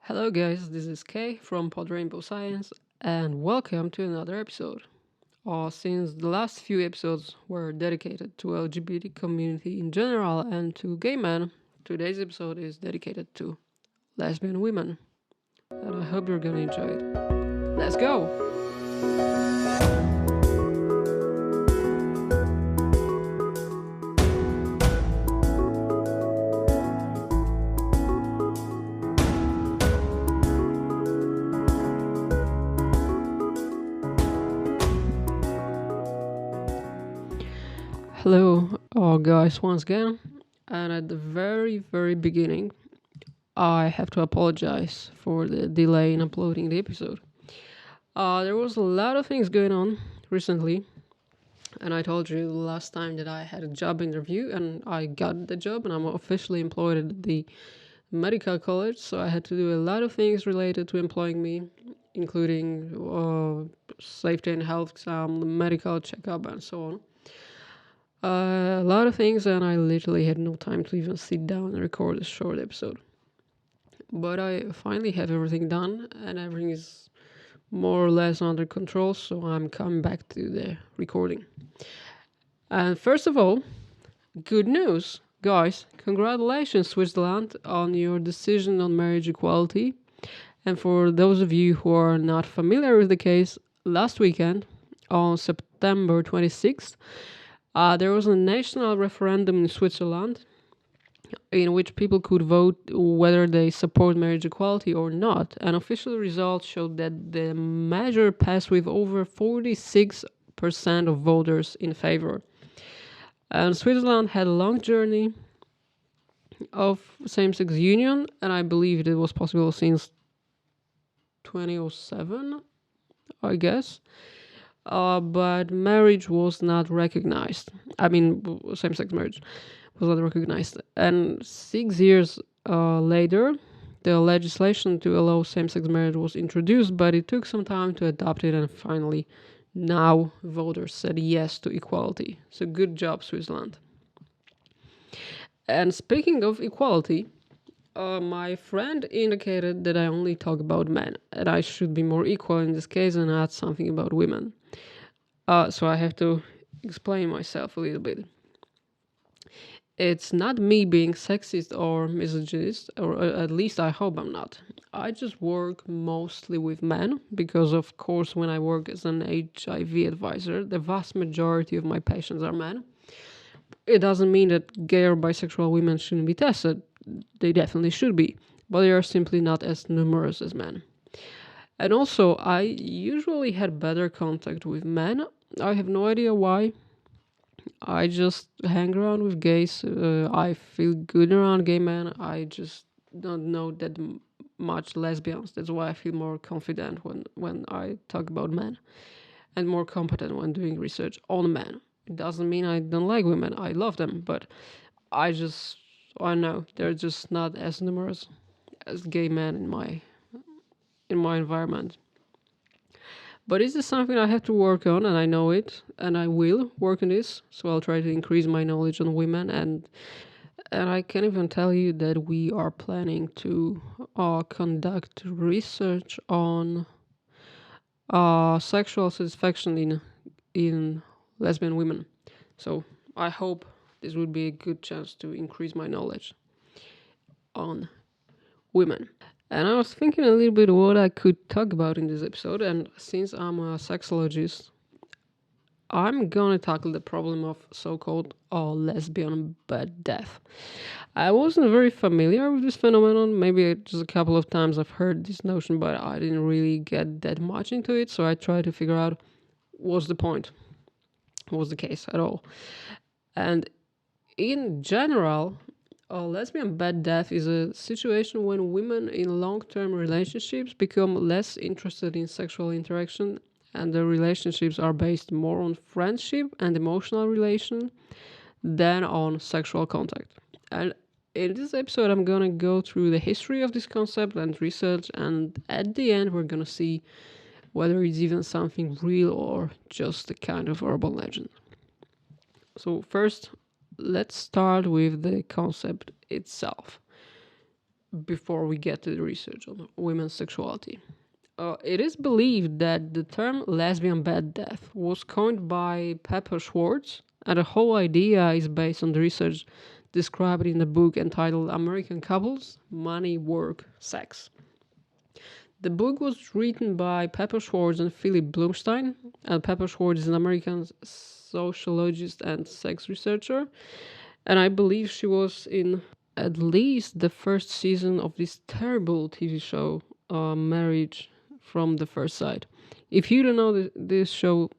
Hello guys, this is Kay from Pod Rainbow Science and welcome to another episode. Since the last few episodes were dedicated to LGBT community in general and to gay men, today's episode is dedicated to lesbian women. And I hope you're gonna enjoy it. Let's go! Hello, guys, once again. And at the very beginning, I have to apologize for the delay in uploading the episode. There was a lot of things going on recently, and I told you last time that I had a job interview and I got the job and I'm officially employed at the medical college, so I had to do a lot of things related to employing me, including safety and health exam, the medical checkup, and so on. A lot of things, and I literally had no time to even sit down and record a short episode. But I finally have everything done, and everything is more or less under control, so I'm coming back to the recording. And first of all, good news, guys. Congratulations, Switzerland, on your decision on marriage equality. And for those of you who are not familiar with the case, last weekend, on September 26th, there was a national referendum in Switzerland in which people could vote whether they support marriage equality or not. And official results showed that the measure passed with over 46% of voters in favor. And Switzerland had a long journey of same-sex union, and I believe it was possible since 2007, I guess. But marriage was not recognized. I mean, same-sex marriage was not recognized. And 6 years later, the legislation to allow same-sex marriage was introduced, but it took some time to adopt it, and finally, now voters said yes to equality. So good job, Switzerland. And speaking of equality, my friend indicated that I only talk about men, and I should be more equal in this case and add something about women. So I have to explain myself a little bit. It's not me being sexist or misogynist, or at least I hope I'm not. I just work mostly with men because, of course, when I work as an HIV advisor, the vast majority of my patients are men. It doesn't mean that gay or bisexual women shouldn't be tested. They definitely should be, but they are simply not as numerous as men. And also, I usually had better contact with men. I have no idea why. I just hang around with gays. I feel good around gay men. I just don't know that much lesbians. That's why I feel more confident when I talk about men, and more competent when doing research on men. It doesn't mean I don't like women. I love them, but I know they're just not as numerous as gay men in my environment. But this is something I have to work on, and I know it, and I will work on this. So I'll try to increase my knowledge on women, and I can even tell you that we are planning to conduct research on sexual satisfaction in lesbian women. So I hope this would be a good chance to increase my knowledge on women. And I was thinking a little bit what I could talk about in this episode, and since I'm a sexologist, I'm gonna tackle the problem of so-called lesbian bad death. I wasn't very familiar with this phenomenon. Maybe just a couple of times I've heard this notion, but I didn't really get that much into it, so I tried to figure out what's the point, what's the case at all. And in general, a lesbian bad death is a situation when women in long-term relationships become less interested in sexual interaction, and the relationships are based more on friendship and emotional relation than on sexual contact. And in this episode, I'm gonna go through the history of this concept and research, and at the end, we're gonna see whether it's even something real or just a kind of urban legend. So first, let's start with the concept itself. before we get to the research on women's sexuality. It is believed that the term lesbian bed death was coined by Pepper Schwartz, and the whole idea is based on the research described in the book entitled American Couples, Money, Work, Sex. The book was written by Pepper Schwartz and Philip Blumstein, and Pepper Schwartz is an American sociologist and sex researcher, and I believe she was in at least the first season of this terrible TV show, Marriage from the First Sight. If you don't know this show,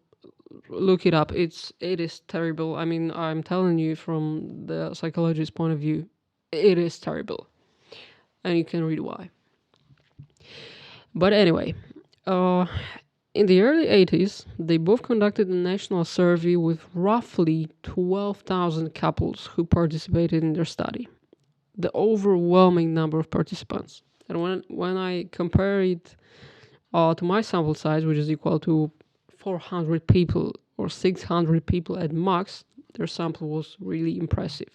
look it up. It is terrible. I mean, I'm telling you from the psychologist's point of view, it is terrible, and you can read why. But anyway, in the early 80s, they both conducted a national survey with roughly 12,000 couples who participated in their study. The overwhelming number of participants. And when I compare it to my sample size, which is equal to 400 people or 600 people at max, their sample was really impressive.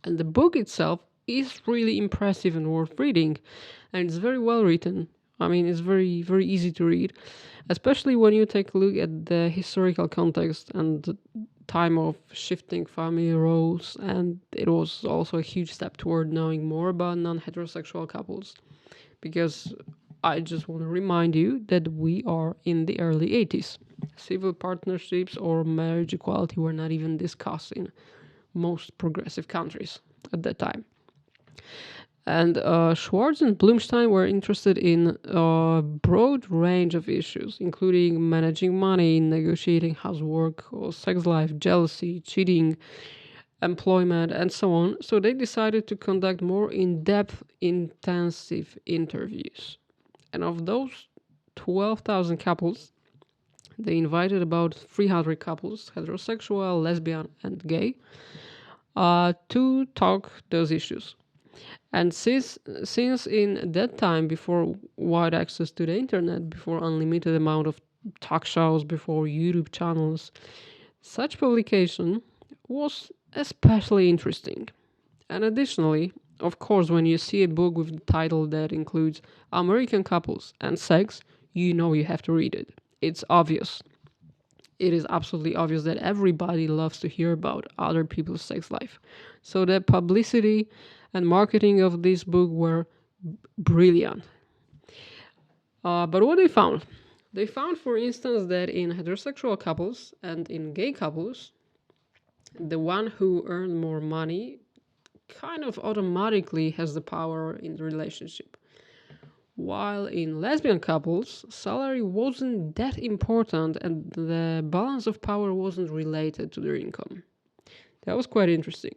And the book itself is really impressive and worth reading, and it's very well written. I mean, it's very, very easy to read, especially when you take a look at the historical context and the time of shifting family roles, and it was also a huge step toward knowing more about non-heterosexual couples, because I just want to remind you that we are in the early 80s. Civil partnerships or marriage equality were not even discussed in most progressive countries at that time. And Schwartz and Blumstein were interested in a broad range of issues, including managing money, negotiating housework, or sex life, jealousy, cheating, employment, and so on. So they decided to conduct more in-depth, intensive interviews. And of those 12,000 couples, they invited about 300 couples, heterosexual, lesbian, and gay, to talk those issues. And since in that time, before wide access to the internet, before unlimited amount of talk shows, before YouTube channels, such publication was especially interesting. And additionally, of course, when you see a book with a title that includes American couples and sex, you know you have to read it. It's obvious. It is absolutely obvious that everybody loves to hear about other people's sex life. So the publicity and marketing of this book were brilliant. But what they found? They found, for instance, that in heterosexual couples and in gay couples, the one who earned more money kind of automatically has the power in the relationship. While in lesbian couples, salary wasn't that important and the balance of power wasn't related to their income. That was quite interesting.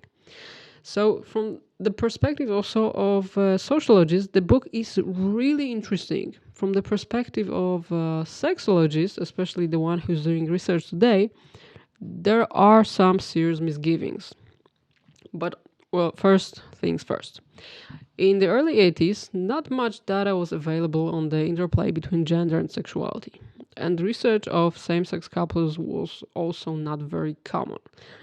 So from the perspective also of sociologists, the book is really interesting. From the perspective of sexologists, especially the one who's doing research today, there are some serious misgivings. But, well, first things first. In the early 80s, not much data was available on the interplay between gender and sexuality. And research of same-sex couples was also not very common.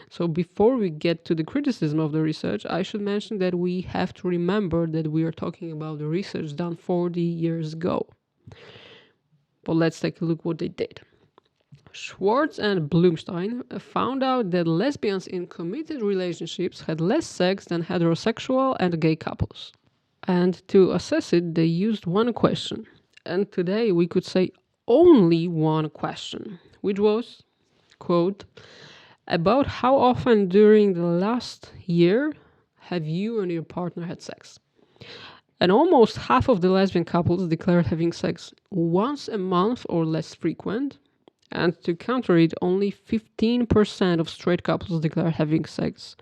So before we get to the criticism of the research, I should mention that we have to remember that we are talking about the research done 40 years ago. But let's take a look what they did. Schwartz and Blumstein found out that lesbians in committed relationships had less sex than heterosexual and gay couples. And to assess it, they used one question. And today we could say only one question, which was, quote, about how often during the last year have you and your partner had sex? And almost half of the lesbian couples declared having sex once a month or less frequent. And to counter it, only 15% of straight couples declared having sex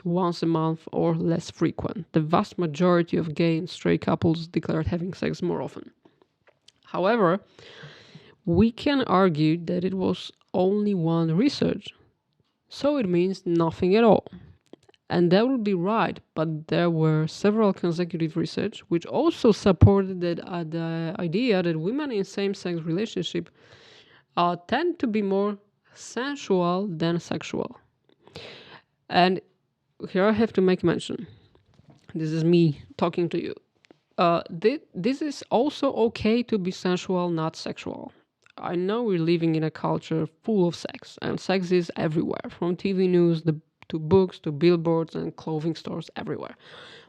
once a month or less frequent. The vast majority of gay and straight couples declared having sex more often. However, we can argue that it was only one research, so it means nothing at all. And that would be right, but there were several consecutive research which also supported that the idea that women in same-sex relationship tend to be more sensual than sexual. And here I have to make mention this is me talking to you. This is also okay to be sensual, not sexual. I know we're living in a culture full of sex, and sex is everywhere, from TV news to books to billboards and clothing stores everywhere.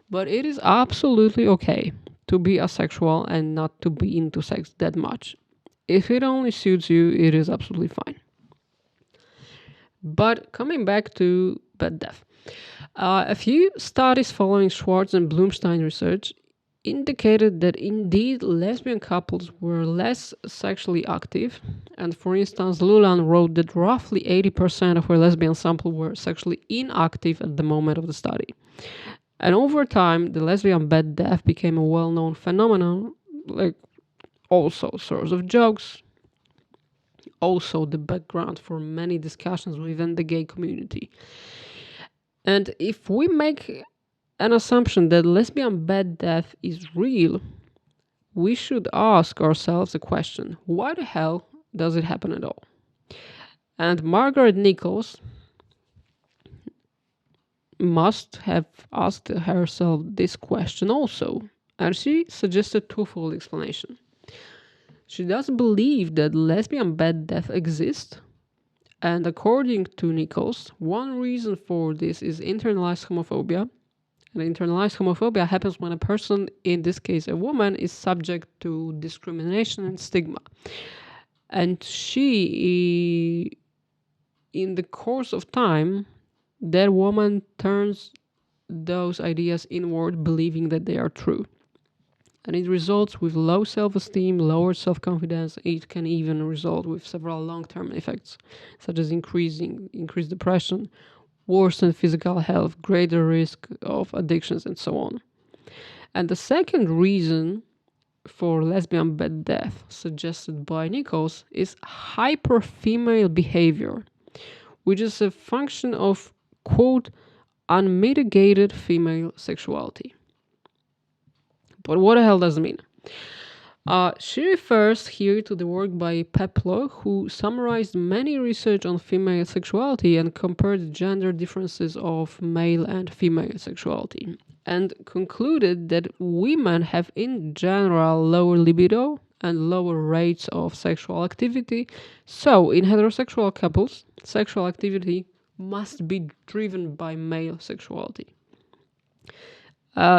But it is absolutely okay to be asexual and not to be into sex that much. If it only suits you, it is absolutely fine. But coming back to bed death, a few studies following Schwartz and Blumstein research indicated that indeed lesbian couples were less sexually active. And for instance, Lulan wrote that roughly 80% of her lesbian sample were sexually inactive at the moment of the study. And over time, the lesbian bed death became a well-known phenomenon, like also source of jokes, also the background for many discussions within the gay community. And if we make an assumption that lesbian bed death is real, we should ask ourselves a question: why the hell does it happen at all? And Margaret Nichols must have asked herself this question also, and she suggested twofold explanation. She does believe that lesbian bed death exists, and according to Nichols, one reason for this is internalized homophobia. And internalized homophobia happens when a person, in this case a woman, is subject to discrimination and stigma. And she, in the course of time, that woman turns those ideas inward, believing that they are true. And it results with low self-esteem, lower self-confidence. It can even result with several long-term effects, such as increased depression, worsened physical health, greater risk of addictions, and so on. And the second reason for lesbian bed death, suggested by Nichols, is hyper-female behavior, which is a function of, quote, unmitigated female sexuality. But what the hell does it mean? She refers here to the work by Peplow, who summarized many research on female sexuality and compared gender differences of male and female sexuality, and concluded that women have in general lower libido and lower rates of sexual activity. So in heterosexual couples, sexual activity must be driven by male sexuality.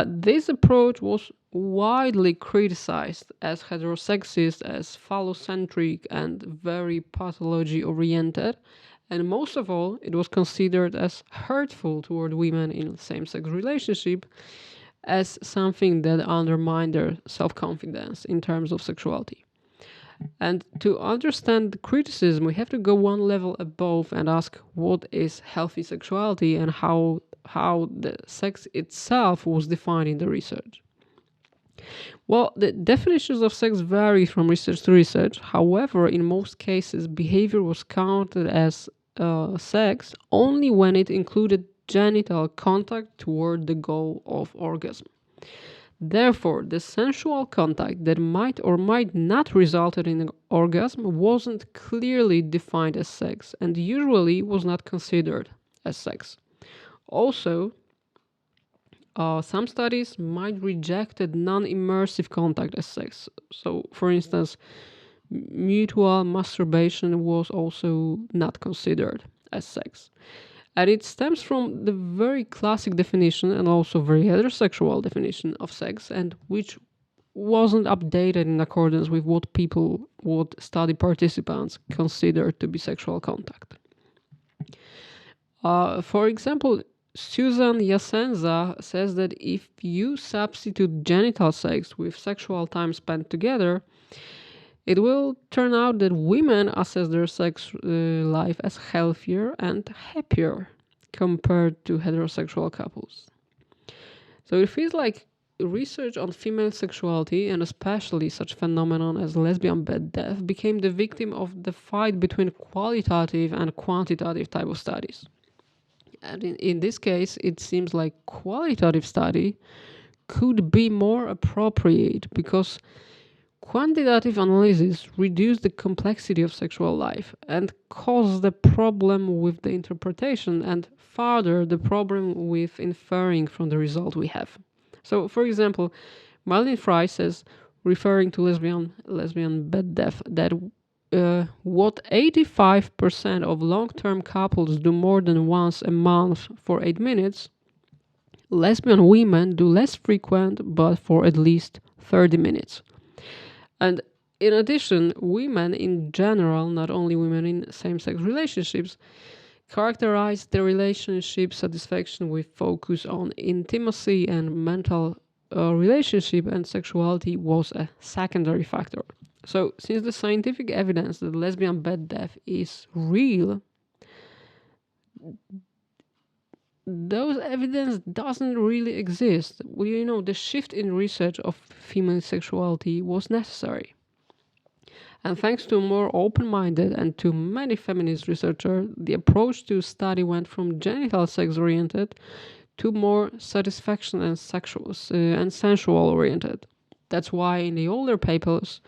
This approach was widely criticized as heterosexist, as phallocentric, and very pathology-oriented, and most of all, it was considered as hurtful toward women in same-sex relationship, as something that undermined their self-confidence in terms of sexuality. And to understand the criticism, we have to go one level above and ask what is healthy sexuality and how the sex itself was defined in the research. Well, the definitions of sex vary from research to research. However, in most cases, behavior was counted as sex only when it included genital contact toward the goal of orgasm. Therefore, the sensual contact that might or might not result in an orgasm wasn't clearly defined as sex and usually was not considered as sex. Also, some studies might rejected non-immersive contact as sex. So, for instance, mutual masturbation was also not considered as sex. And it stems from the very classic definition and also very heterosexual definition of sex, and which wasn't updated in accordance with what study participants considered to be sexual contact. For example, Susan Yasenza says that if you substitute genital sex with sexual time spent together, it will turn out that women assess their sex life as healthier and happier compared to heterosexual couples. So it feels like research on female sexuality, and especially such phenomenon as lesbian bed death, became the victim of the fight between qualitative and quantitative type of studies. And in this case, it seems like qualitative study could be more appropriate because quantitative analysis reduce the complexity of sexual life and cause the problem with the interpretation and further the problem with inferring from the result we have. So, for example, Marlene Fry says, referring to lesbian bed death, that what 85% of long-term couples do more than once a month for 8 minutes, lesbian women do less frequent but for at least 30 minutes. And in addition, women in general, not only women in same-sex relationships, characterize their relationship satisfaction with focus on intimacy and mental relationship, and sexuality was a secondary factor. So, since the scientific evidence that lesbian bed death is real, those evidence doesn't really exist. Well, the shift in research of female sexuality was necessary. And thanks to a more open-minded and to many feminist researchers, the approach to study went from genital sex-oriented to more satisfaction and sexual and sensual-oriented. That's why in the older papers,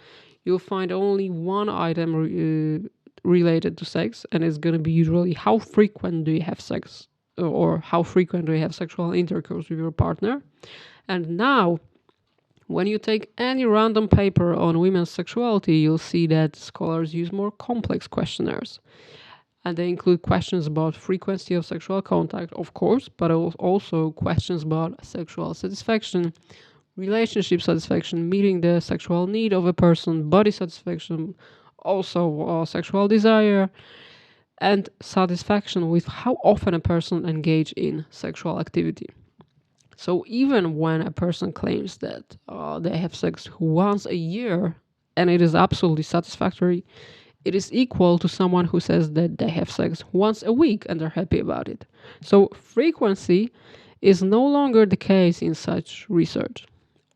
you'll find only one item related to sex, and it's going to be usually how frequent do you have sex, or how frequent do you have sexual intercourse with your partner. And now, when you take any random paper on women's sexuality, you'll see that scholars use more complex questionnaires. And they include questions about frequency of sexual contact, of course, but also questions about sexual satisfaction, relationship satisfaction, meeting the sexual need of a person, body satisfaction, also sexual desire, and satisfaction with how often a person engages in sexual activity. So even when a person claims that they have sex once a year and it is absolutely satisfactory, it is equal to someone who says that they have sex once a week and they're happy about it. So frequency is no longer the case in such research.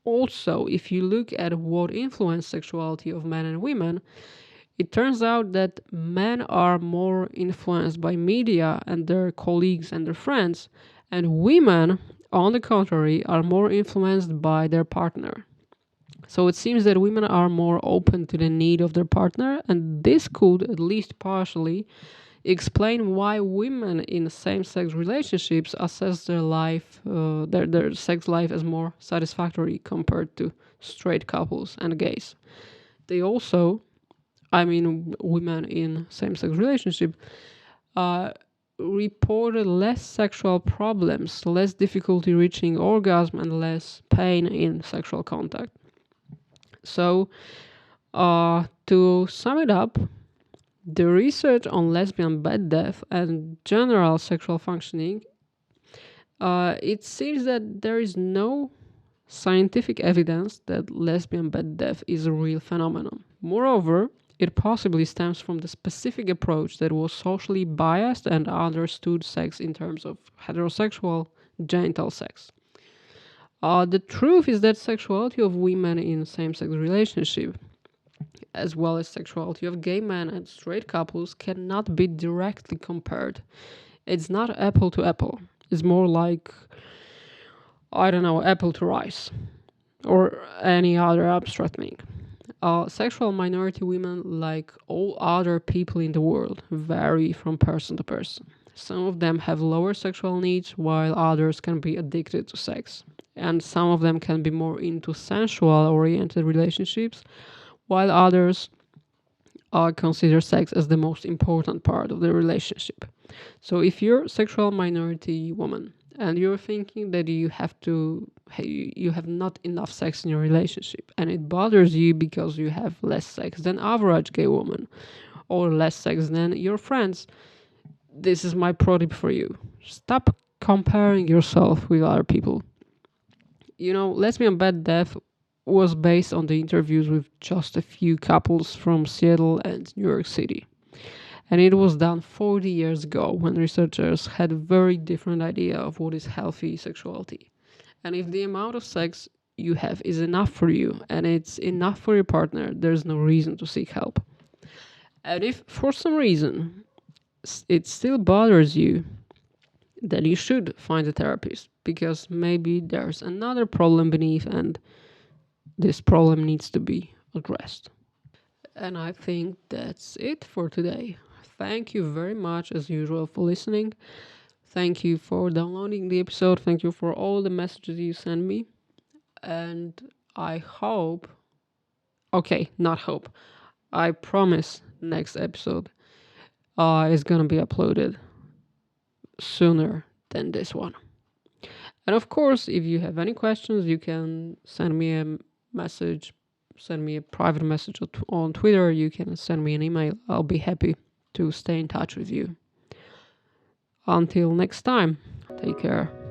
Also, if you look at what influences sexuality of men and women, it turns out that men are more influenced by media and their colleagues and their friends, and women, on the contrary, are more influenced by their partner. So it seems that women are more open to the need of their partner, and this could, at least partially, explain why women in same-sex relationships assess their life, their sex life as more satisfactory compared to straight couples and gays. They also, women in same-sex relationship, reported less sexual problems, less difficulty reaching orgasm, and less pain in sexual contact. So, to sum it up, the research on lesbian bed death and general sexual functioning, it seems that there is no scientific evidence that lesbian bed death is a real phenomenon. Moreover, it possibly stems from the specific approach that was socially biased and understood sex in terms of heterosexual genital sex. The truth is that sexuality of women in same-sex relationship, as well as sexuality of gay men and straight couples, cannot be directly compared. It's not apple to apple. It's more like, apple to rice, or any other abstract thing. Sexual minority women, like all other people in the world, vary from person to person. Some of them have lower sexual needs, while others can be addicted to sex. And some of them can be more into sensual-oriented relationships, while others consider sex as the most important part of the relationship. So if you're a sexual minority woman and you're thinking that you have not enough sex in your relationship and it bothers you because you have less sex than average gay woman or less sex than your friends, this is my pro tip for you. Stop comparing yourself with other people. Lesbian bed death was based on the interviews with just a few couples from Seattle and New York City. And it was done 40 years ago when researchers had a very different idea of what is healthy sexuality. And if the amount of sex you have is enough for you and it's enough for your partner, there's no reason to seek help. And if for some reason it still bothers you, then you should find a therapist, because maybe there's another problem beneath and this problem needs to be addressed. And I think that's it for today. Thank you very much, as usual, for listening. Thank you for downloading the episode. Thank you for all the messages you send me. And I hope, okay, not hope, I promise next episode is gonna be uploaded sooner than this one. And of course, if you have any questions, you can send me a message, send me a private message on Twitter, you can send me an email. I'll be happy to stay in touch with you. Until next time, take care.